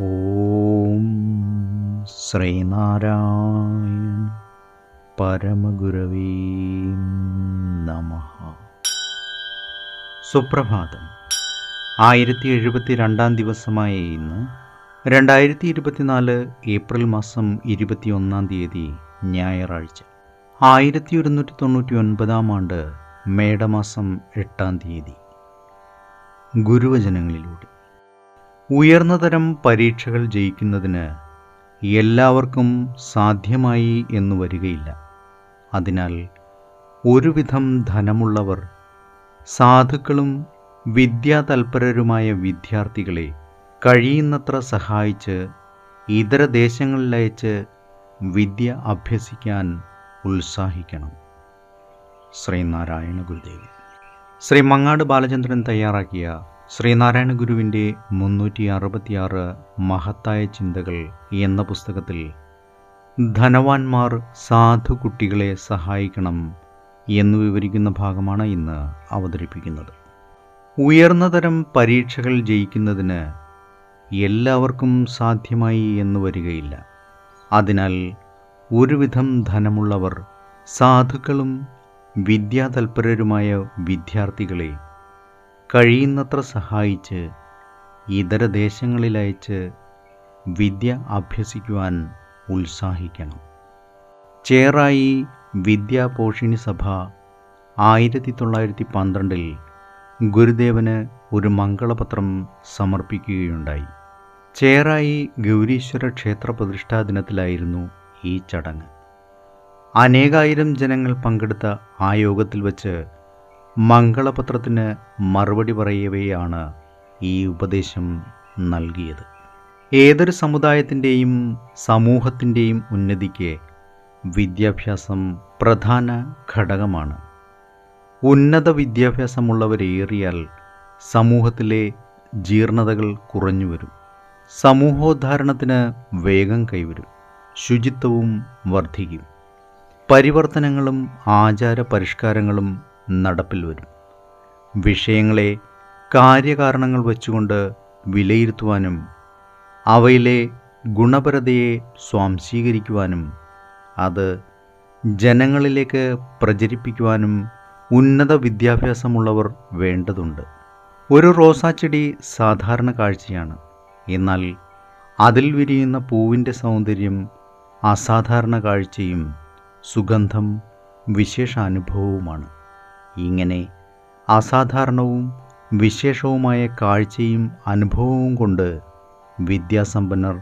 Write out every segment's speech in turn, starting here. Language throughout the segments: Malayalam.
ഓം ശ്രീനാരായണ പരമഗുരവേ നമഃ. സുപ്രഭാതം. 1072 ദിവസമായ ഇന്ന് 2024 ഏപ്രിൽ മാസം 21 ഞായറാഴ്ച, 1199 ആണ്ട് മേടമാസം 8 ഗുരുവചനങ്ങളിലൂടെ. ഉയർന്ന തരം പരീക്ഷകൾ ജയിക്കുന്നതിന് എല്ലാവർക്കും സാധ്യമായി എന്നു വരികയില്ല. അതിനാൽ ഒരുവിധം ധനമുള്ളവർ സാധുക്കളും വിദ്യാതൽപരരുമായ വിദ്യാർത്ഥികളെ കഴിയുന്നത്ര സഹായിച്ച് ഇതര ദേശങ്ങളിലയച്ച് വിദ്യ അഭ്യസിക്കാൻ ഉത്സാഹിക്കണം. ശ്രീനാരായണ ഗുരുദേവൻ. ശ്രീ മങ്ങാട് ബാലചന്ദ്രൻ തയ്യാറാക്കിയ ശ്രീനാരായണ ഗുരുവിൻ്റെ 366 മഹത്തായ ചിന്തകൾ എന്ന പുസ്തകത്തിൽ ധനവാന്മാർ സാധു കുട്ടികളെ സഹായിക്കണം എന്ന് വിവരിക്കുന്ന ഭാഗമാണ് ഇന്ന് അവതരിപ്പിക്കുന്നത്. ഉയർന്ന തരം പരീക്ഷകൾ ജയിക്കുന്നതിന് എല്ലാവർക്കും സാധ്യമായി എന്ന് വരികയില്ല. അതിനാൽ ഒരുവിധം ധനമുള്ളവർ സാധുക്കളും വിദ്യാതൽപരരുമായ വിദ്യാർത്ഥികളെ കഴിയുന്നത്ര സഹായിച്ച് ഇതര ദേശങ്ങളിലയച്ച് വിദ്യ അഭ്യസിക്കുവാൻ ഉത്സാഹിക്കണം. ചേറായി വിദ്യാപോഷിണി സഭ 1912 ഗുരുദേവന് ഒരു മംഗളപത്രം സമർപ്പിക്കുകയുണ്ടായി. ചേറായി ഗൗരീശ്വര ക്ഷേത്ര പ്രതിഷ്ഠാ ദിനത്തിലായിരുന്നു ഈ ചടങ്ങ്. അനേകായിരം ജനങ്ങൾ പങ്കെടുത്ത ആ യോഗത്തിൽ വച്ച് മംഗളപത്രത്തിന് മറുപടി പറയവെയാണ് ഈ ഉപദേശം നൽകിയത്. ഏതൊരു സമുദായത്തിൻ്റെയും സമൂഹത്തിൻ്റെയും ഉന്നതിക്ക് വിദ്യാഭ്യാസം പ്രധാന ഘടകമാണ്. ഉന്നത വിദ്യാഭ്യാസമുള്ളവരേറിയാൽ സമൂഹത്തിലെ ജീർണതകൾ കുറഞ്ഞു വരും, സമൂഹോദ്ധാരണത്തിന് വേഗം കൈവരും, ശുചിത്വവും വർദ്ധിക്കും, പരിവർത്തനങ്ങളും ആചാര പരിഷ്കാരങ്ങളും നടപ്പിൽ വരും. വിഷയങ്ങളെ കാര്യകാരണങ്ങൾ വച്ചുകൊണ്ട് വിലയിരുത്തുവാനും അവയിലെ ഗുണപരതയെ സ്വാംശീകരിക്കുവാനും അത് ജനങ്ങളിലേക്ക് പ്രചരിപ്പിക്കുവാനും ഉന്നത വിദ്യാഭ്യാസമുള്ളവർ വേണ്ടതുണ്ട്. ഒരു റോസാച്ചെടി സാധാരണ കാഴ്ചയാണ്. എന്നാൽ അതിൽ വിരിയുന്ന പൂവിൻ്റെ സൗന്ദര്യം അസാധാരണ കാഴ്ചയും സുഗന്ധം വിശേഷാനുഭവവുമാണ്. ഇങ്ങനെ അസാധാരണവും വിശേഷവുമായ കാഴ്ചയും അനുഭവവും കൊണ്ട് വിദ്യാസമ്പന്നർ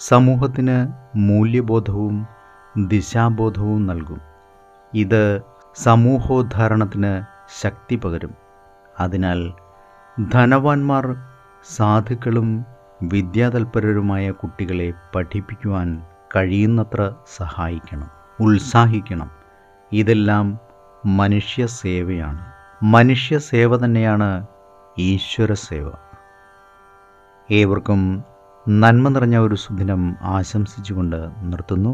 സമൂഹത്തിന് മൂല്യബോധവും ദിശാബോധവും നൽകും. ഇത് സമൂഹോദ്ധാരണത്തിന് ശക്തി പകരും. അതിനാൽ ധനവാന്മാർ സാധുക്കളും വിദ്യാതൽപരരുമായ കുട്ടികളെ പഠിപ്പിക്കുവാൻ കഴിയുന്നത്ര സഹായിക്കണം, ഉത്സാഹിക്കണം. ഇതെല്ലാം മനുഷ്യ സേവയാണ്. മനുഷ്യ സേവ തന്നെയാണ് ഈശ്വര സേവ. ഏവർക്കും നന്മ നിറഞ്ഞ ഒരു സുദിനം ആശംസിച്ചുകൊണ്ട് നിർത്തുന്നു.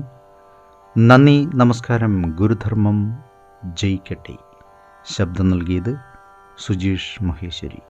നന്ദി, നമസ്കാരം. ഗുരുധർമ്മം ജയിക്കട്ടെ. ശബ്ദം നൽകിയത് സുജീഷ് മഹേശ്വരി.